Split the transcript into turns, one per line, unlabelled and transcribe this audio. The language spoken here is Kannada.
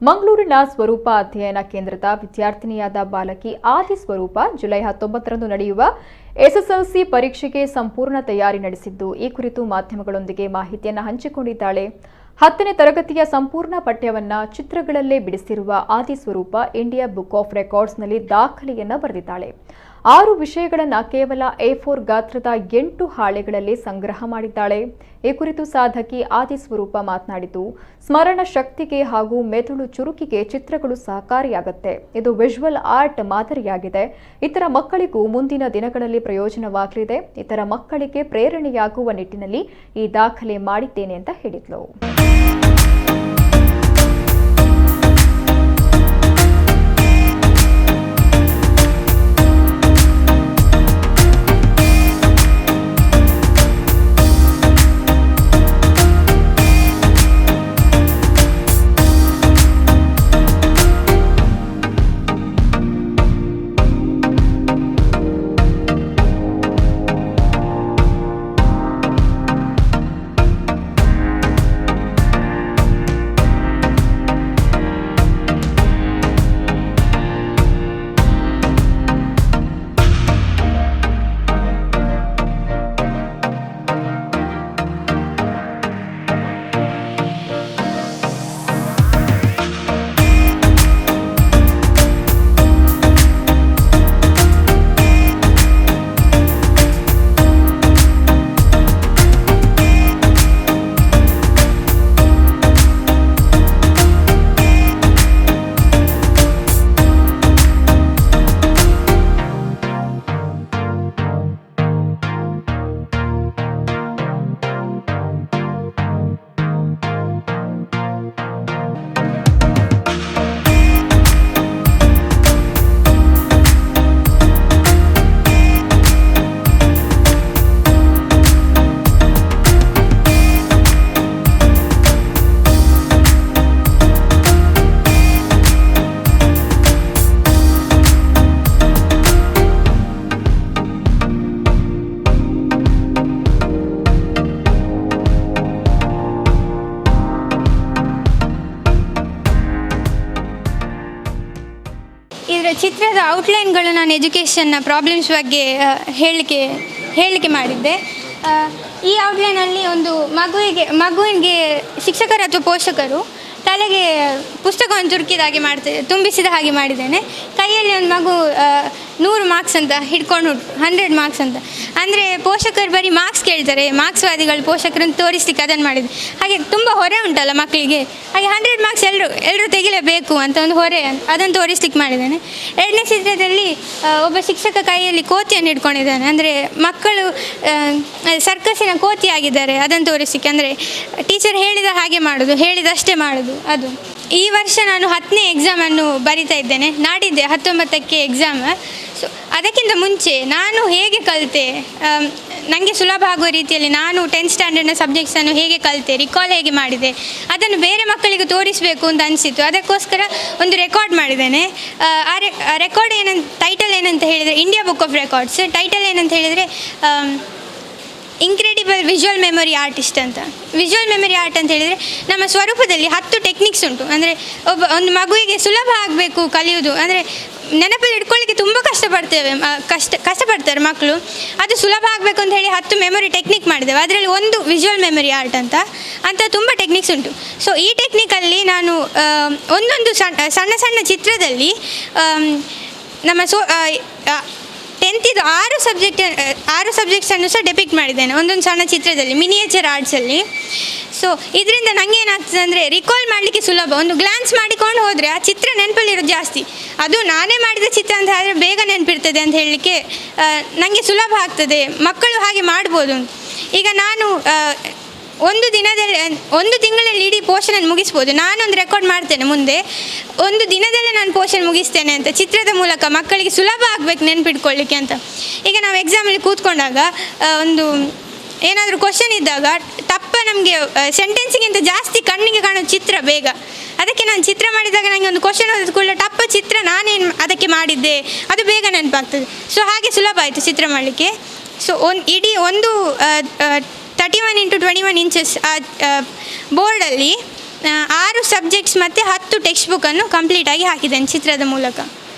ಮಂಗಳೂರಿನ ಸ್ವರೂಪ ಅಧ್ಯಯನ ಕೇಂದ್ರದ ವಿದ್ಯಾರ್ಥಿನಿಯಾದ ಬಾಲಕಿ ಆದಿ ಸ್ವರೂಪ ಜುಲೈ 19ರಂದು ನಡೆಯುವ ಎಸ್ಎಸ್ಎಲ್ಸಿ ಪರೀಕ್ಷೆಗೆ ಸಂಪೂರ್ಣ ತಯಾರಿ ನಡೆಸಿದ್ದು, ಈ ಕುರಿತು ಮಾಧ್ಯಮಗಳೊಂದಿಗೆ ಮಾಹಿತಿಯನ್ನು ಹಂಚಿಕೊಂಡಿದ್ದಾಳೆ. 10ನೇ ತರಗತಿಯ ಸಂಪೂರ್ಣ ಪಠ್ಯವನ್ನ ಚಿತ್ರಗಳಲ್ಲೇ ಬಿಡಿಸಿರುವ ಆದಿ ಸ್ವರೂಪ ಇಂಡಿಯಾ ಬುಕ್ ಆಫ್ ರೆಕಾರ್ಡ್ಸ್ನಲ್ಲಿ ದಾಖಲೆಯನ್ನ ಬರೆದಿದ್ದಾಳೆ. 6 ವಿಷಯಗಳನ್ನು ಕೇವಲ A4 ಗಾತ್ರದ 8 ಹಾಳೆಗಳಲ್ಲಿ ಸಂಗ್ರಹ ಮಾಡಿದ್ದಾಳೆ. ಈ ಕುರಿತು ಸಾಧಕಿ ಆದಿ ಸ್ವರೂಪ ಮಾತನಾಡಿದ್ದು, ಸ್ಮರಣ ಶಕ್ತಿಗೆ ಹಾಗೂ ಮೆದುಳು ಚುರುಕಿಗೆ ಚಿತ್ರಗಳು ಸಹಕಾರಿಯಾಗುತ್ತೆ. ಇದು ವಿಜುವಲ್ ಆರ್ಟ್ ಮಾದರಿಯಾಗಿದೆ. ಇತರ ಮಕ್ಕಳಿಗೂ ಮುಂದಿನ ದಿನಗಳಲ್ಲಿ ಪ್ರಯೋಜನವಾಗಲಿದೆ. ಇತರ ಮಕ್ಕಳಿಗೆ ಪ್ರೇರಣೆಯಾಗುವ ನಿಟ್ಟಿನಲ್ಲಿ ಈ ದಾಖಲೆ ಮಾಡಿದ್ದೇನೆ ಅಂತ ಹೇಳಿದ್ಲು.
ಇದರ ಚಿತ್ರದ ಔಟ್ಲೈನ್ಗಳು ನಾನು ಎಜುಕೇಷನ್ನ ಪ್ರಾಬ್ಲಮ್ಸ್ ಬಗ್ಗೆ ಹೇಳಲಿಕ್ಕೆ ಮಾಡಿದ್ದೆ. ಈ ಔಟ್ಲೈನಲ್ಲಿ ಒಂದು ಮಗುವಿಗೆ ಶಿಕ್ಷಕರು ಅಥವಾ ಪೋಷಕರು ತಲೆಗೆ ಪುಸ್ತಕವನ್ನು ತುಂಬಿಸಿದ ಹಾಗೆ ಮಾಡಿದ್ದೇನೆ. ಕೈಯಲ್ಲಿ ಒಂದು ಮಗು 100 ಮಾರ್ಕ್ಸ್ ಅಂತ ಹಿಡ್ಕೊಂಡು 100 ಮಾರ್ಕ್ಸ್ ಅಂತ, ಅಂದರೆ ಪೋಷಕರು ಬರೀ ಮಾರ್ಕ್ಸ್ ಕೇಳ್ತಾರೆ, ಮಾರ್ಕ್ಸ್ವಾದಿಗಳು ಪೋಷಕರನ್ನು ತೋರಿಸ್ಲಿಕ್ಕೆ ಅದನ್ನು ಮಾಡಿದೆ. ಹಾಗೆ ತುಂಬ ಹೊರೆ ಉಂಟಲ್ಲ ಮಕ್ಕಳಿಗೆ, ಹಾಗೆ 100 ಮಾರ್ಕ್ಸ್ ಎಲ್ಲರೂ ತೆಗಿಲೇಬೇಕು ಅಂತ ಒಂದು ಹೊರೆ, ಅದನ್ನು ತೋರಿಸ್ಲಿಕ್ಕೆ ಮಾಡಿದ್ದೇನೆ. 2ನೇ ಚಿತ್ರದಲ್ಲಿ ಒಬ್ಬ ಶಿಕ್ಷಕ ಕೈಯಲ್ಲಿ ಕೋತಿಯನ್ನು ಹಿಡ್ಕೊಂಡಿದ್ದಾನೆ, ಅಂದರೆ ಮಕ್ಕಳು ಸರ್ಕಸ್ಸಿನ ಕೋತಿ ಆಗಿದ್ದಾರೆ, ಅದನ್ನು ತೋರಿಸಲಿಕ್ಕೆ. ಅಂದರೆ ಟೀಚರ್ ಹೇಳಿದ ಹಾಗೆ ಮಾಡೋದು, ಹೇಳಿದಷ್ಟೇ ಮಾಡೋದು ಅದು. ಈ ವರ್ಷ ನಾನು 10ನೇ ಎಕ್ಸಾಮನ್ನು ಬರಿತಾ ಇದ್ದೇನೆ. ನಾಡಿದ್ದೆ 19ಕ್ಕೆ ಎಕ್ಸಾಮ್. ಸೊ ಅದಕ್ಕಿಂತ ಮುಂಚೆ ನಾನು ಹೇಗೆ ಕಲಿತೆ, ನನಗೆ ಸುಲಭ ಆಗುವ ರೀತಿಯಲ್ಲಿ ನಾನು 10th ಸ್ಟ್ಯಾಂಡರ್ಡ್ನ ಸಬ್ಜೆಕ್ಟ್ಸನ್ನು ಹೇಗೆ ಕಲಿತೆ, ರಿಕಾಲ್ ಹೇಗೆ ಮಾಡಿದೆ, ಅದನ್ನು ಬೇರೆ ಮಕ್ಕಳಿಗೆ ತೋರಿಸಬೇಕು ಅಂತ ಅನಿಸಿತು. ಅದಕ್ಕೋಸ್ಕರ ಒಂದು ರೆಕಾರ್ಡ್ ಮಾಡಿದ್ದೇನೆ. ಆ ರೆಕಾರ್ಡ್ ಟೈಟಲ್ ಏನಂತ ಹೇಳಿದರೆ India book of records. Title ಏನಂತ ಹೇಳಿದರೆ ಇನ್ಕ್ರೆಡಿಬಲ್ ವಿಜುವಲ್ ಮೆಮೊರಿ ಆರ್ಟಿಸ್ಟ್ ಅಂತ. ವಿಜುವಲ್ ಮೆಮೊರಿ ಆರ್ಟ್ ಅಂತ ಹೇಳಿದರೆ ನಮ್ಮ ಸ್ವರೂಪದಲ್ಲಿ 10 ಟೆಕ್ನಿಕ್ಸ್ ಉಂಟು. ಅಂದರೆ ಒಂದು ಮಗುವಿಗೆ ಸುಲಭ ಆಗಬೇಕು ಕಲಿಯೋದು, ಅಂದರೆ ನೆನಪಲ್ಲಿ ಇಟ್ಕೊಳ್ಳಿಕ್ಕೆ ತುಂಬ ಕಷ್ಟಪಡ್ತಾರೆ ಮಕ್ಕಳು. ಅದು ಸುಲಭ ಆಗಬೇಕು ಅಂತ ಹೇಳಿ 10 ಮೆಮೊರಿ ಟೆಕ್ನಿಕ್ ಮಾಡಿದ್ದೇವೆ. ಅದರಲ್ಲಿ ಒಂದು ವಿಜುವಲ್ ಮೆಮೊರಿ ಆರ್ಟ್ ಅಂತ ತುಂಬ ಟೆಕ್ನಿಕ್ಸ್ ಉಂಟು. ಸೊ ಈ ಟೆಕ್ನಿಕಲ್ಲಿ ನಾನು ಒಂದೊಂದು ಸಣ್ಣ ಚಿತ್ರದಲ್ಲಿ ನಮ್ಮ 10th 6 ಸಬ್ಜೆಕ್ಟ್ಸನ್ನು ಸಹ ಡೆಪಿಕ್ಟ್ ಮಾಡಿದ್ದೇನೆ ಒಂದೊಂದು ಸಣ್ಣ ಚಿತ್ರದಲ್ಲಿ, ಮಿನಿಯೇಚರ್ ಆರ್ಟ್ಸಲ್ಲಿ. ಸೊ ಇದರಿಂದ ನನಗೆ ಏನಾಗ್ತದೆ ಅಂದರೆ ರಿಕಾಲ್ ಮಾಡಲಿಕ್ಕೆ ಸುಲಭ. ಒಂದು ಗ್ಲಾನ್ಸ್ ಮಾಡಿಕೊಂಡು ಹೋದರೆ ಆ ಚಿತ್ರ ನೆನಪಲ್ಲಿರೋದು ಜಾಸ್ತಿ. ಅದು ನಾನೇ ಮಾಡಿದ ಚಿತ್ರ ಅಂತ ಆದರೆ ಬೇಗ ನೆನಪಿರ್ತದೆ ಅಂತ ಹೇಳಲಿಕ್ಕೆ ನನಗೆ ಸುಲಭ ಆಗ್ತದೆ. ಮಕ್ಕಳು ಹಾಗೆ ಮಾಡ್ಬೋದು. ಈಗ ನಾನು ಒಂದು ತಿಂಗಳಲ್ಲಿ ಇಡೀ ಪೋರ್ಷನನ್ನು ಮುಗಿಸ್ಬೋದು. ನಾನೊಂದು ರೆಕಾರ್ಡ್ ಮಾಡ್ತೇನೆ ಮುಂದೆ, ಒಂದು ದಿನದಲ್ಲೇ ನಾನು ಪೋರ್ಷನ್ ಮುಗಿಸ್ತೇನೆ ಅಂತ, ಚಿತ್ರದ ಮೂಲಕ ಮಕ್ಕಳಿಗೆ ಸುಲಭ ಆಗಬೇಕು ನೆನಪಿಟ್ಕೊಳ್ಳಿಕ್ಕೆ ಅಂತ. ಈಗ ನಾವು ಎಕ್ಸಾಮಲ್ಲಿ ಕೂತ್ಕೊಂಡಾಗ ಒಂದು ಏನಾದರೂ ಕ್ವಶನ್ ಇದ್ದಾಗ ನಮಗೆ ಸೆಂಟೆನ್ಸಿಗಿಂತ ಜಾಸ್ತಿ ಕಣ್ಣಿಗೆ ಕಾಣೋ ಚಿತ್ರ ಬೇಗ. ಅದಕ್ಕೆ ನಾನು ಚಿತ್ರ ಮಾಡಿದಾಗ ನನಗೆ ಒಂದು ಕ್ವಶನ್ ಓದಿದ ಕೂಡಲೇ ಚಿತ್ರ ನಾನೇನು ಅದಕ್ಕೆ ಮಾಡಿದ್ದೆ ಅದು ಬೇಗ ನೆನಪಾಗ್ತದೆ. ಸೊ ಹಾಗೆ ಸುಲಭ ಆಯಿತು ಚಿತ್ರ ಮಾಡಲಿಕ್ಕೆ. ಸೊ ಇಡೀ ಒಂದು 31 x 21 ಇಂಚಸ್ ಬೋರ್ಡಲ್ಲಿ 6 ಸಬ್ಜೆಕ್ಟ್ಸ್ ಮತ್ತು 10 ಟೆಕ್ಸ್ಟ್ ಬುಕ್ಕನ್ನು ಕಂಪ್ಲೀಟಾಗಿ ಹಾಕಿದ್ದೇನೆ ಚಿತ್ರದ ಮೂಲಕ.